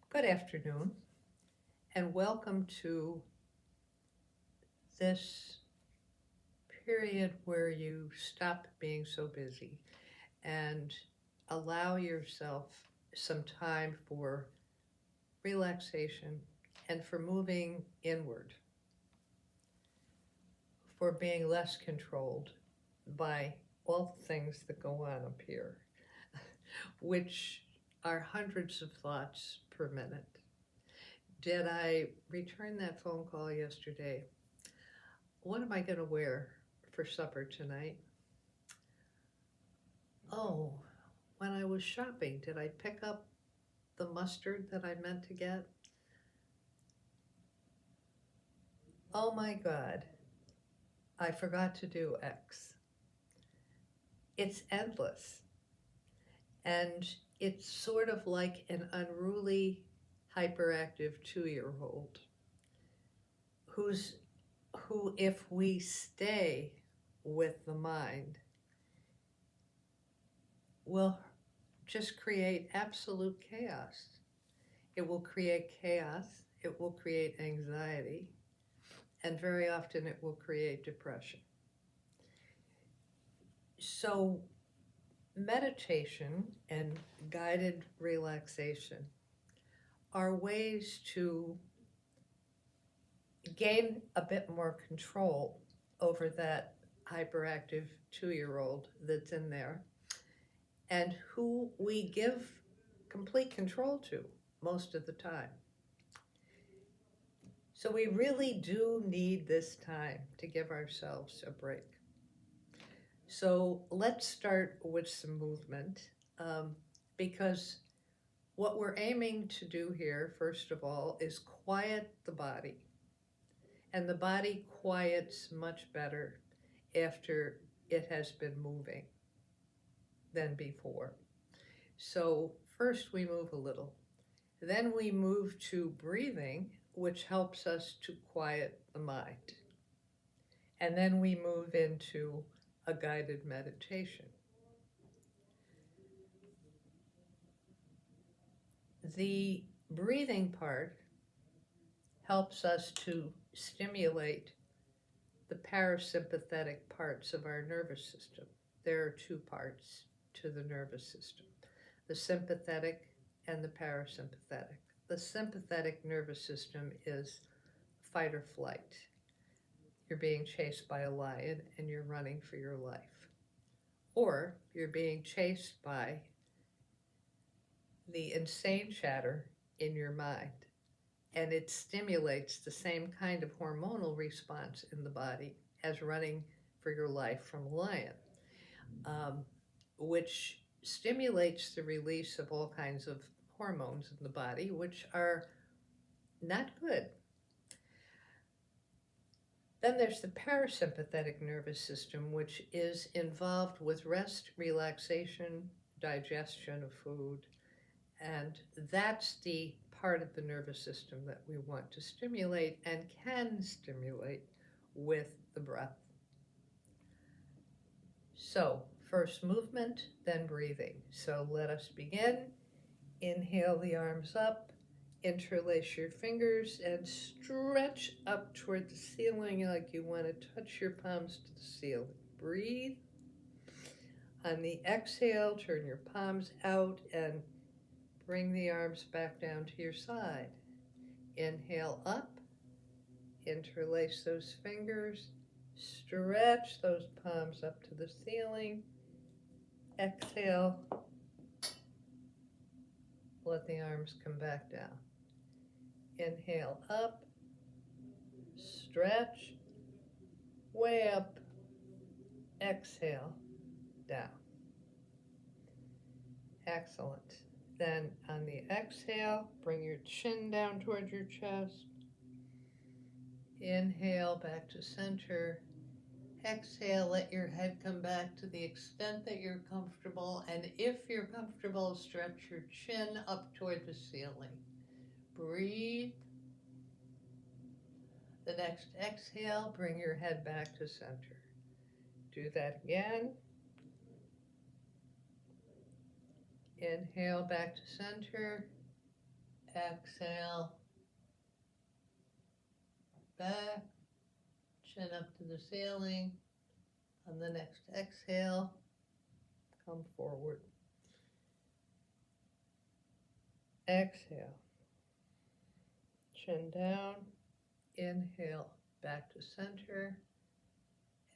Good afternoon, and welcome to this period where you stop being so busy and allow yourself some time for relaxation and for moving inward, for being less controlled by all the things that go on up here, which are hundreds of thoughts per minute. Did I return that phone call yesterday? What am I going to wear for supper tonight? Oh, when I was shopping, did I pick up the mustard that I meant to get? Oh my God, I forgot to do X. It's endless. And it's sort of like an unruly, hyperactive 2-year-old who, if we stay with the mind, will just create absolute chaos. It will create chaos, it will create anxiety, and very often it will create depression. So, meditation and guided relaxation are ways to gain a bit more control over that hyperactive 2-year-old that's in there and who we give complete control to most of the time. So we really do need this time to give ourselves a break. So let's start with some movement because what we're aiming to do here, first of all, is quiet the body. And the body quiets much better after it has been moving than before. So first we move a little. Then we move to breathing, which helps us to quiet the mind. And then we move into a guided meditation. The breathing part helps us to stimulate the parasympathetic parts of our nervous system. There are two parts to the nervous system, the sympathetic and the parasympathetic. The sympathetic nervous system is fight or flight. You're being chased by a lion and you're running for your life. Or you're being chased by the insane chatter in your mind. And it stimulates the same kind of hormonal response in the body as running for your life from a lion, which stimulates the release of all kinds of hormones in the body, which are not good. Then there's the parasympathetic nervous system, which is involved with rest, relaxation, digestion of food, and that's the part of the nervous system that we want to stimulate and can stimulate with the breath. So, first movement, then breathing. So let us begin. Inhale the arms up, interlace your fingers, and stretch up toward the ceiling like you want to touch your palms to the ceiling. Breathe. On the exhale, turn your palms out and bring the arms back down to your side. Inhale up, interlace those fingers, stretch those palms up to the ceiling. Exhale, let the arms come back down. Inhale up, stretch, way up, exhale, down. Excellent. Then on the exhale, bring your chin down towards your chest. Inhale back to center. Exhale, let your head come back to the extent that you're comfortable. And if you're comfortable, stretch your chin up toward the ceiling. Breathe. The next exhale, bring your head back to center. Do that again. Inhale back to center. Exhale, back, chin up to the ceiling. On the next exhale, come forward. Exhale, chin down. Inhale, back to center.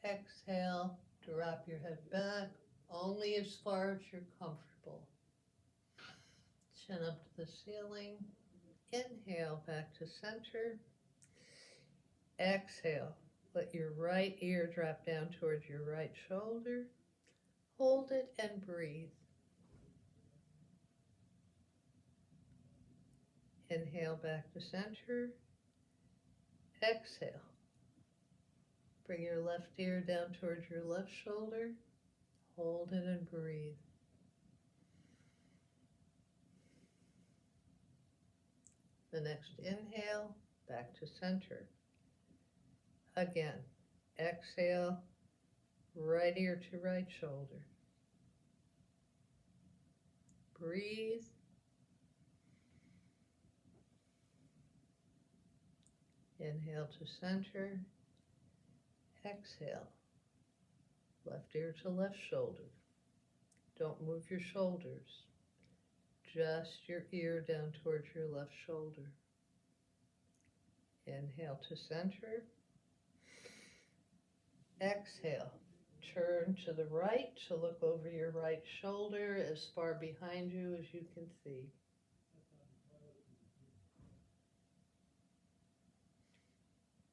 Exhale, drop your head back, only as far as you're comfortable. Chin up to the ceiling. Inhale, back to center. Exhale, let your right ear drop down towards your right shoulder. Hold it and breathe. Inhale, back to center. Exhale. Bring your left ear down towards your left shoulder. Hold it and breathe. The next inhale, back to center. Again, exhale, right ear to right shoulder. Breathe. Inhale to center. Exhale, left ear to left shoulder. Don't move your shoulders. Just your ear down towards your left shoulder. Inhale to center. Exhale, turn to the right to look over your right shoulder as far behind you as you can see.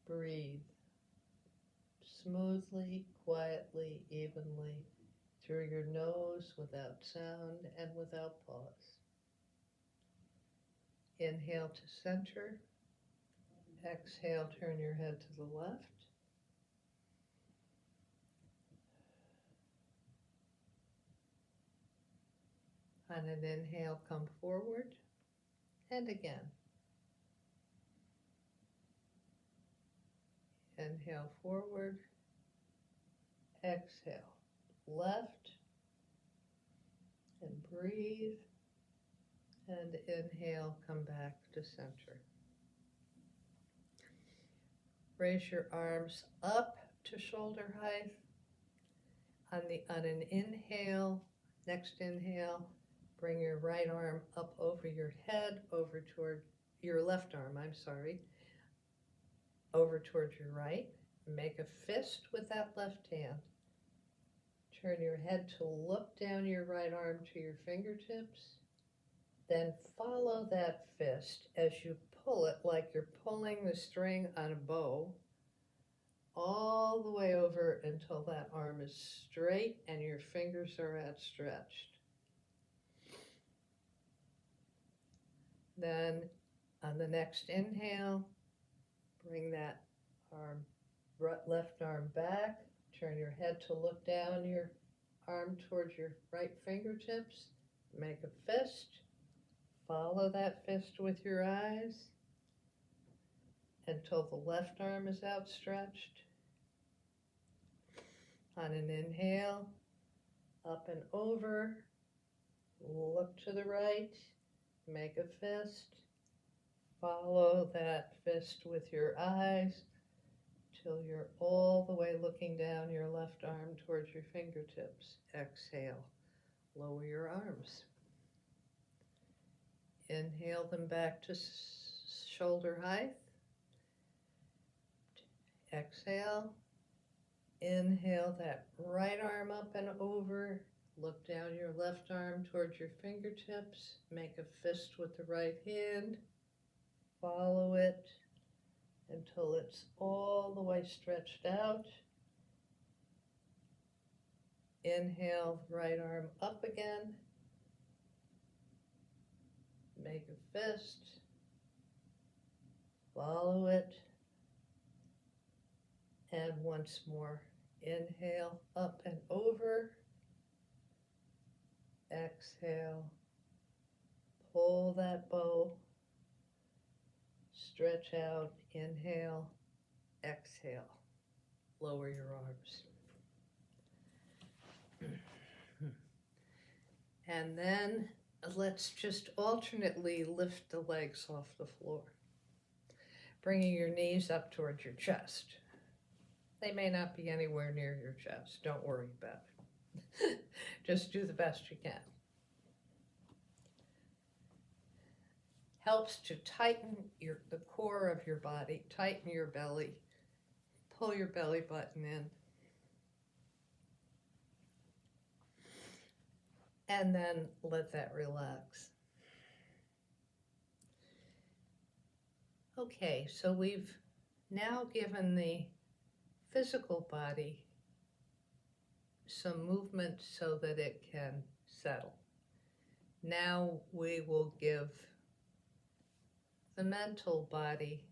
Breathe smoothly, quietly, evenly through your nose without sound and without pause. Inhale to center. Exhale, turn your head to the left. On an inhale, come forward. And again. Inhale forward. Exhale left. And breathe. And inhale, come back to center. Raise your arms up to shoulder height. On an inhale, next inhale, bring your right arm up over your head, over toward your left arm, over towards your right. Make a fist with that left hand. Turn your head to look down your right arm to your fingertips. Then follow that fist as you pull it like you're pulling the string on a bow, all the way over until that arm is straight and your fingers are outstretched. Then on the next inhale, bring that left arm back. Turn your head to look down your arm towards your right fingertips. Make a fist. Follow that fist with your eyes until the left arm is outstretched. On an inhale, up and over, look to the right, make a fist, follow that fist with your eyes till you're all the way looking down your left arm towards your fingertips. Exhale, lower your arms. Inhale them back to shoulder height. Exhale. Inhale that right arm up and over. Look down your left arm towards your fingertips. Make a fist with the right hand. Follow it until it's all the way stretched out. Inhale, right arm up again. Make a fist. Follow it. And once more. Inhale, up and over. Exhale. Pull that bow. Stretch out. Inhale. Exhale. Lower your arms. And then let's just alternately lift the legs off the floor, bringing your knees up towards your chest. They may not be anywhere near your chest. Don't worry about it. Just do the best you can. Helps to tighten the core of your body, tighten your belly, pull your belly button in. And then let that relax. Okay, so we've now given the physical body some movement so that it can settle. Now we will give the mental body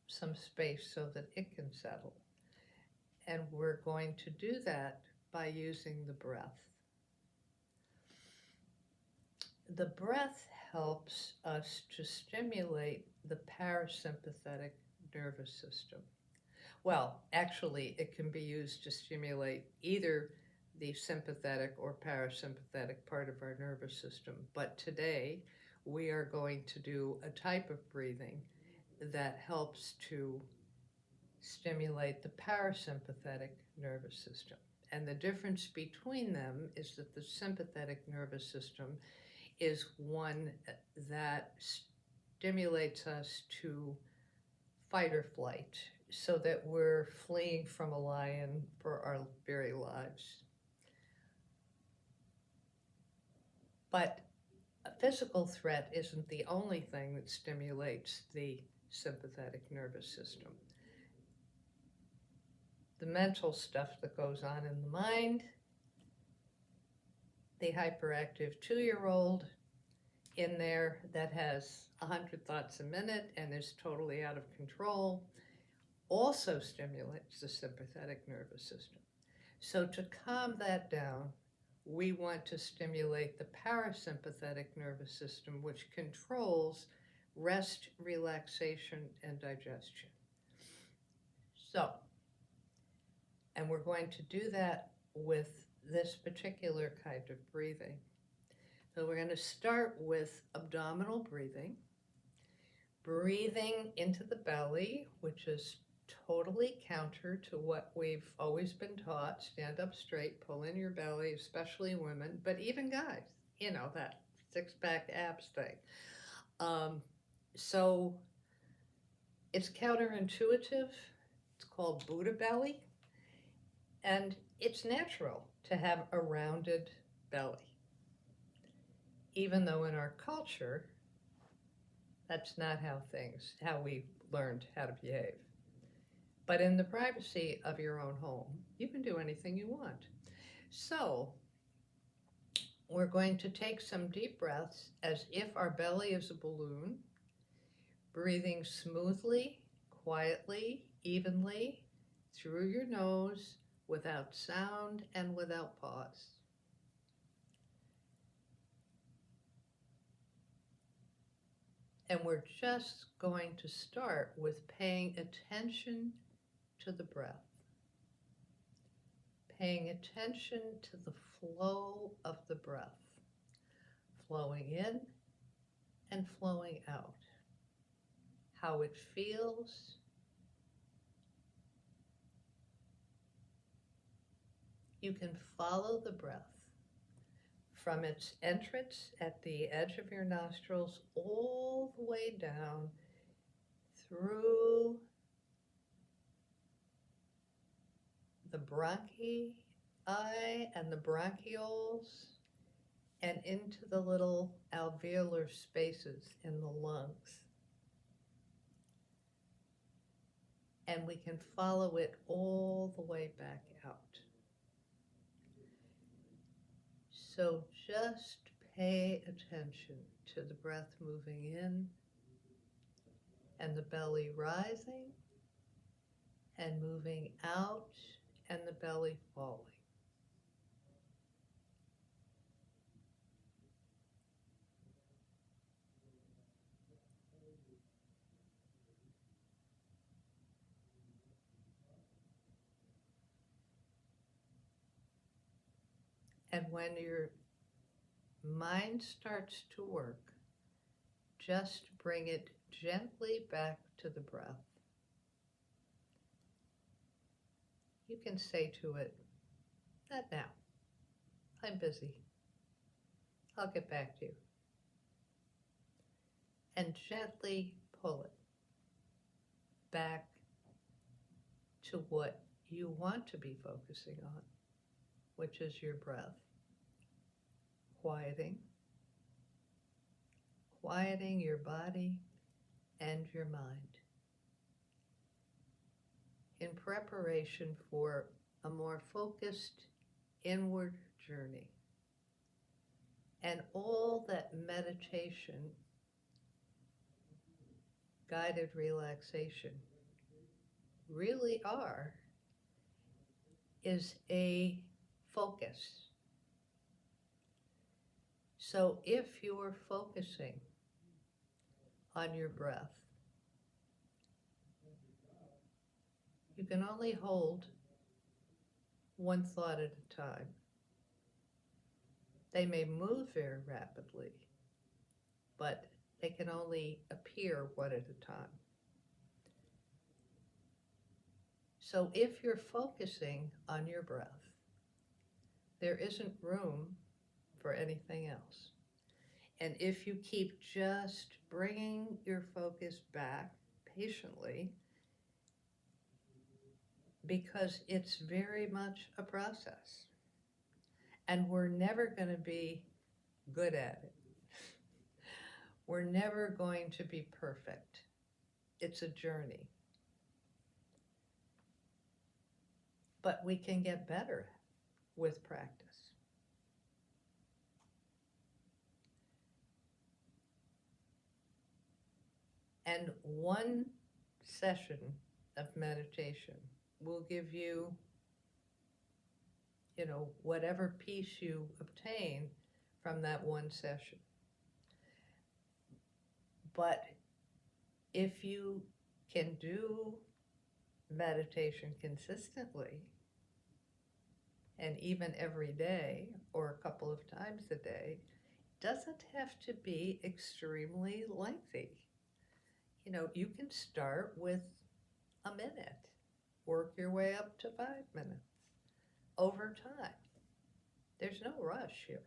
some space so that it can settle. And we're going to do that by using the breath. The breath helps us to stimulate the parasympathetic nervous system. Well, actually, it can be used to stimulate either the sympathetic or parasympathetic part of our nervous system. But today, we are going to do a type of breathing that helps to stimulate the parasympathetic nervous system. And the difference between them is that the sympathetic nervous system is one that stimulates us to fight or flight, so that we're fleeing from a lion for our very lives. But a physical threat isn't the only thing that stimulates the sympathetic nervous system. The mental stuff that goes on in the mind, the hyperactive 2-year-old in there that has 100 thoughts a minute and is totally out of control, also stimulates the sympathetic nervous system. So to calm that down, we want to stimulate the parasympathetic nervous system, which controls rest, relaxation, and digestion. So, and we're going to do that with this particular kind of breathing. So we're going to start with abdominal breathing, breathing into the belly, which is totally counter to what we've always been taught. Stand up straight, pull in your belly, especially women, but even guys, you know, that six-pack abs thing. So it's counterintuitive. It's called Buddha belly, and it's natural to have a rounded belly, even though in our culture, that's not how we learned how to behave. But in the privacy of your own home, you can do anything you want. So we're going to take some deep breaths as if our belly is a balloon, breathing smoothly, quietly, evenly through your nose without sound and without pause. And we're just going to start with paying attention to the breath, paying attention to the flow of the breath, flowing in and flowing out, how it feels, you can follow the breath from its entrance at the edge of your nostrils all the way down through the bronchi and the bronchioles and into the little alveolar spaces in the lungs. And we can follow it all the way back out. So just pay attention to the breath moving in and the belly rising and moving out and the belly falling. And when you're mind starts to work, just bring it gently back to the breath. You can say to it, not now, I'm busy, I'll get back to you. And gently pull it back to what you want to be focusing on, which is your breath. Quieting your body and your mind in preparation for a more focused inward journey. And all that meditation, guided relaxation really are is a focus. So if you're focusing on your breath, you can only hold one thought at a time. They may move very rapidly, but they can only appear one at a time. So if you're focusing on your breath, there isn't room for anything else. And if you keep just bringing your focus back patiently, because it's very much a process, and we're never going to be good at it. We're never going to be perfect. It's a journey. But we can get better with practice. And one session of meditation will give you, whatever peace you obtain from that one session. But if you can do meditation consistently, and even every day or a couple of times a day, doesn't have to be extremely lengthy. You can start with a minute, work your way up to 5 minutes over time. There's no rush here.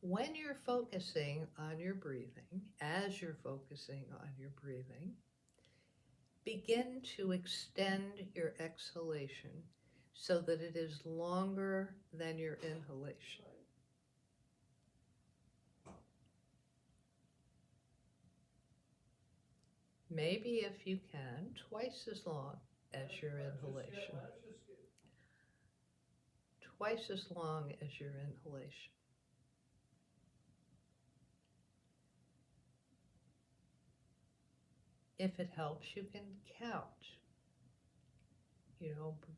When you're focusing on your breathing, as you're focusing on your breathing, begin to extend your exhalation so that it is longer than your inhalation. Maybe, if you can, twice as long as your inhalation. Twice as long as your inhalation. If it helps, you can count.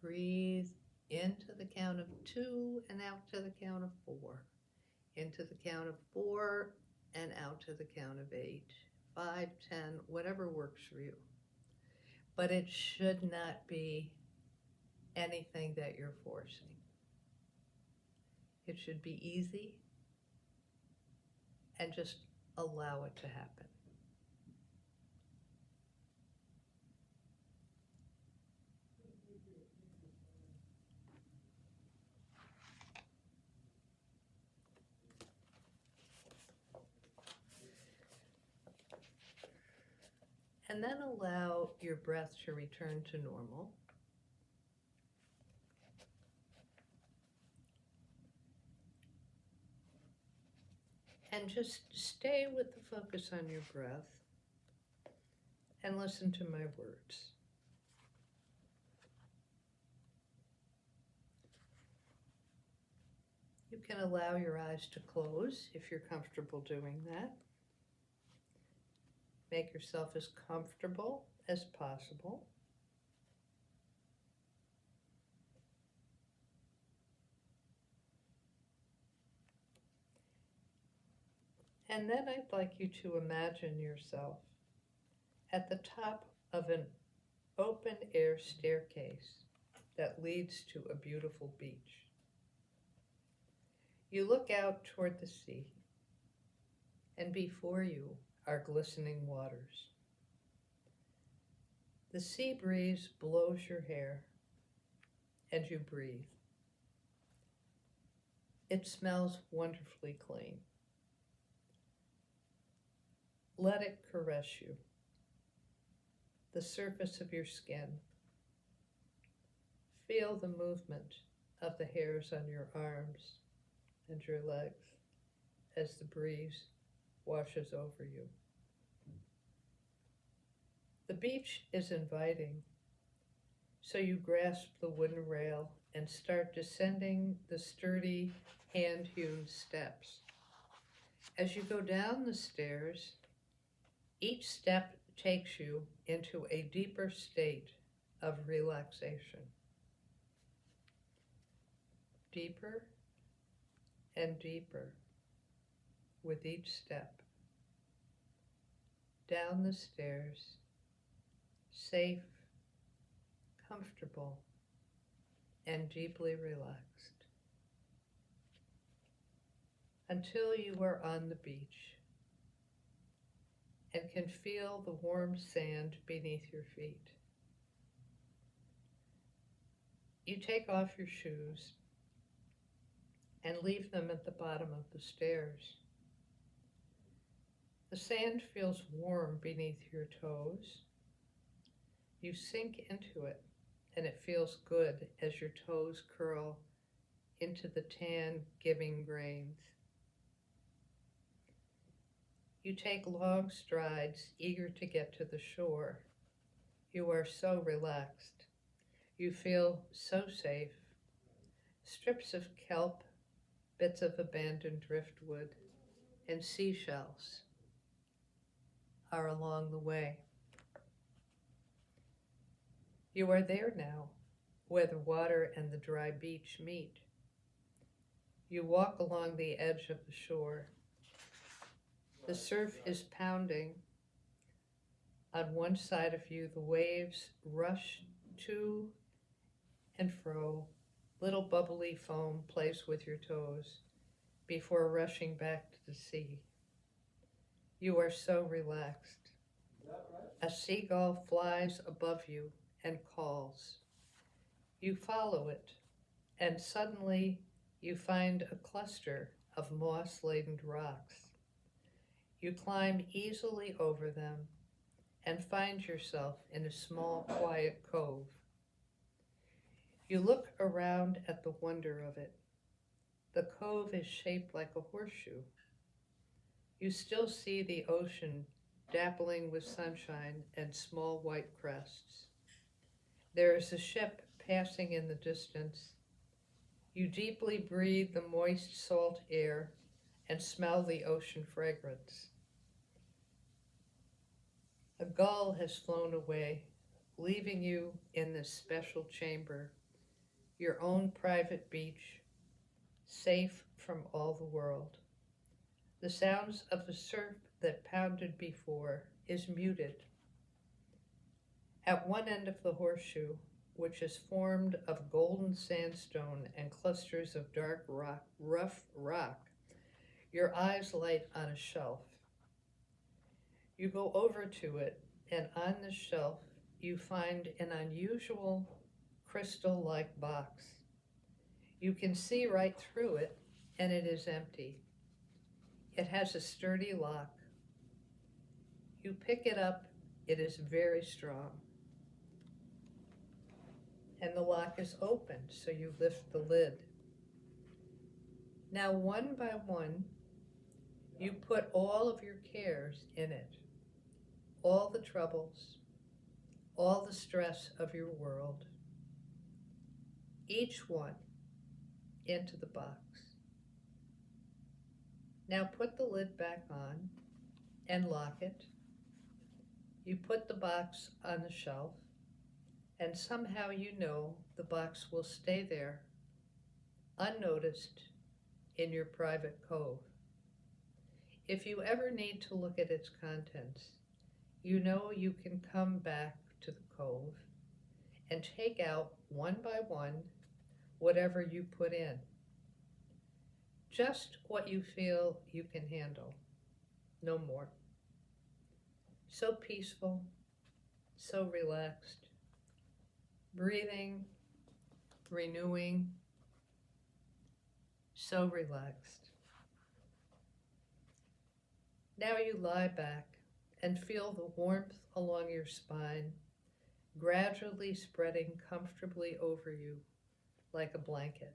Breathe into the count of 2 and out to the count of 4. Into the count of 4 and out to the count of 8, 5, 10, whatever works for you. But it should not be anything that you're forcing. It should be easy and just allow it to happen. And then allow your breath to return to normal. And just stay with the focus on your breath and listen to my words. You can allow your eyes to close if you're comfortable doing that. Make yourself as comfortable as possible. And then I'd like you to imagine yourself at the top of an open air staircase that leads to a beautiful beach. You look out toward the sea, and before you are glistening waters. The sea breeze blows your hair, and you breathe. It smells wonderfully clean. Let it caress you, the surface of your skin. Feel the movement of the hairs on your arms and your legs as the breeze washes over you. The beach is inviting, so you grasp the wooden rail and start descending the sturdy, hand-hewn steps. As you go down the stairs, each step takes you into a deeper state of relaxation. Deeper and deeper with each step. Down the stairs, safe, comfortable, and deeply relaxed. Until you are on the beach and can feel the warm sand beneath your feet. You take off your shoes and leave them at the bottom of the stairs. The sand feels warm beneath your toes. You sink into it, and it feels good as your toes curl into the tan-giving grains. You take long strides, eager to get to the shore. You are so relaxed. You feel so safe. Strips of kelp, bits of abandoned driftwood, and seashells are along the way. You are there now, where the water and the dry beach meet. You walk along the edge of the shore. The surf is pounding. On one side of you, the waves rush to and fro. Little bubbly foam plays with your toes before rushing back to the sea. You are so relaxed. A seagull flies above you and calls. You follow it, and suddenly you find a cluster of moss-laden rocks. You climb easily over them and find yourself in a small, quiet cove. You look around at the wonder of it. The cove is shaped like a horseshoe. You still see the ocean dappling with sunshine and small white crests. There is a ship passing in the distance. You deeply breathe the moist salt air and smell the ocean fragrance. A gull has flown away, leaving you in this special chamber, your own private beach, safe from all the world. The sounds of the surf that pounded before is muted. At one end of the horseshoe, which is formed of golden sandstone and clusters of dark rock, rough rock, your eyes light on a shelf. You go over to it, and on the shelf you find an unusual crystal-like box. You can see right through it, and it is empty. It has a sturdy lock. You pick it up, it is very strong. And the lock is open, so you lift the lid. Now, one by one, you put all of your cares in it, all the troubles, all the stress of your world, each one into the box. Now put the lid back on and lock it. You put the box on the shelf, and somehow you know the box will stay there, unnoticed, in your private cove. If you ever need to look at its contents, you know you can come back to the cove and take out one by one whatever you put in. Just what you feel you can handle, no more. So peaceful, so relaxed, breathing, renewing, so relaxed. Now you lie back and feel the warmth along your spine, gradually spreading comfortably over you like a blanket.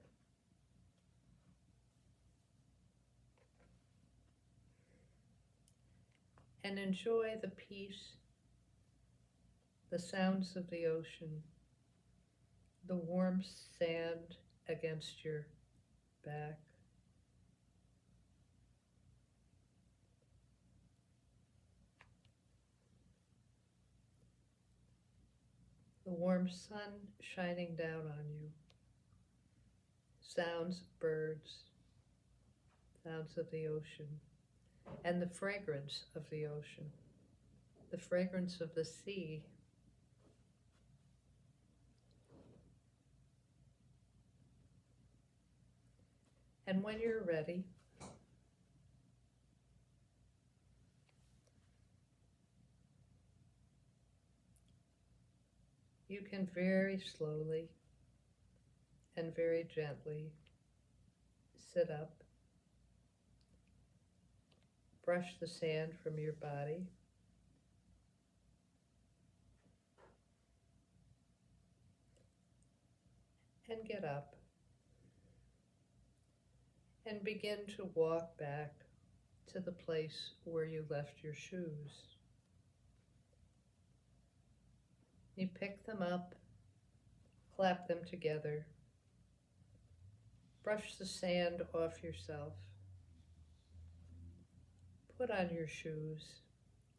And enjoy the peace, the sounds of the ocean, the warm sand against your back. The warm sun shining down on you. Sounds of birds, sounds of the ocean, and the fragrance of the ocean, the fragrance of the sea. And when you're ready, you can very slowly and very gently sit up, brush the sand from your body, and get up and begin to walk back to the place where you left your shoes. You pick them up, clap them together, brush the sand off yourself, put on your shoes,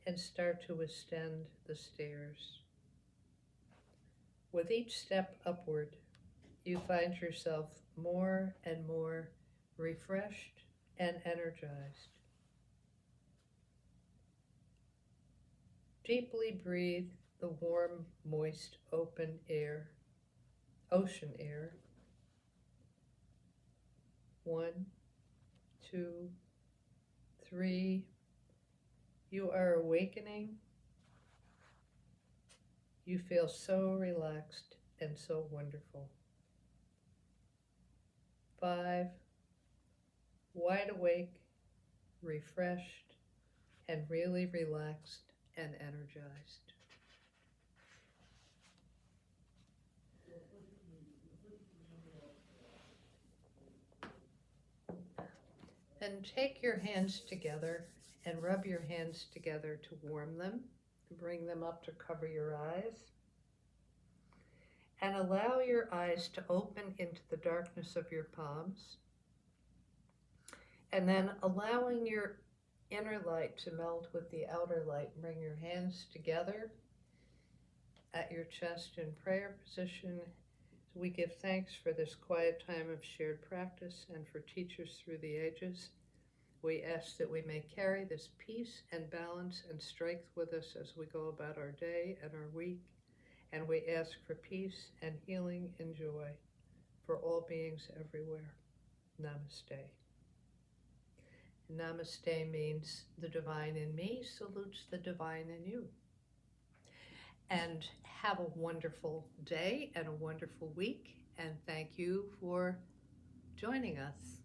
and start to ascend the stairs. With each step upward, you find yourself more and more refreshed and energized. Deeply breathe the warm, moist, open air, ocean air. 1, 2, 3. You are awakening. You feel so relaxed and so wonderful. 5, wide awake, refreshed, and really relaxed and energized. And take your hands together and rub your hands together to warm them. Bring them up to cover your eyes. And allow your eyes to open into the darkness of your palms. And then allowing your inner light to melt with the outer light. Bring your hands together at your chest in prayer position. We give thanks for this quiet time of shared practice and for teachers through the ages. We ask that we may carry this peace and balance and strength with us as we go about our day and our week. And we ask for peace and healing and joy for all beings everywhere. Namaste. Namaste means the divine in me salutes the divine in you. And have a wonderful day and a wonderful week. And thank you for joining us.